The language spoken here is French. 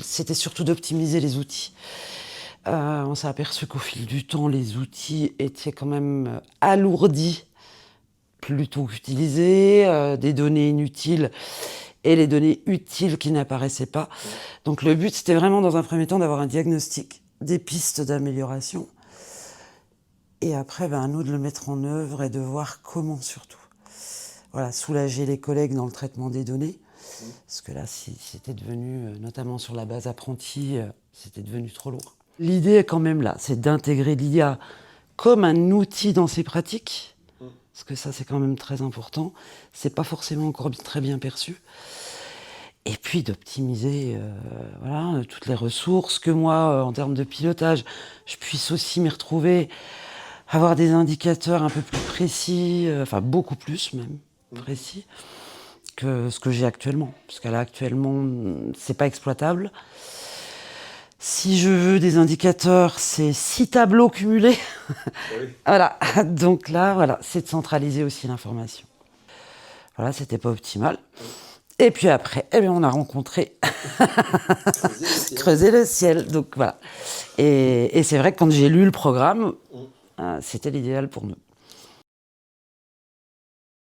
c'était surtout d'optimiser les outils. On s'est aperçu qu'au fil du temps, les outils étaient quand même alourdis plutôt qu'utilisés, des données inutiles et les données utiles qui n'apparaissaient pas. Donc le but, c'était vraiment dans un premier temps d'avoir un diagnostic, des pistes d'amélioration. Et après, à nous de le mettre en œuvre et de voir comment surtout. Voilà, soulager les collègues dans le traitement des données. Parce que là, c'était devenu, notamment sur la base apprentie, c'était devenu trop lourd. L'idée est quand même là, c'est d'intégrer l'IA comme un outil dans ses pratiques. Parce que ça, c'est quand même très important. C'est pas forcément encore très bien perçu. Et puis d'optimiser voilà, toutes les ressources, que moi, en termes de pilotage, je puisse aussi m'y retrouver, avoir des indicateurs un peu plus précis, enfin beaucoup plus même précis, que ce que j'ai actuellement. Parce que là, actuellement, c'est pas exploitable. Si je veux des indicateurs, c'est 6 tableaux cumulés. Oui. Voilà. Donc là, voilà, c'est de centraliser aussi l'information. Voilà, c'était pas optimal. Et puis après, eh bien, on a rencontré Creuser le ciel. Donc voilà. Et c'est vrai que quand j'ai lu le programme, c'était l'idéal pour nous.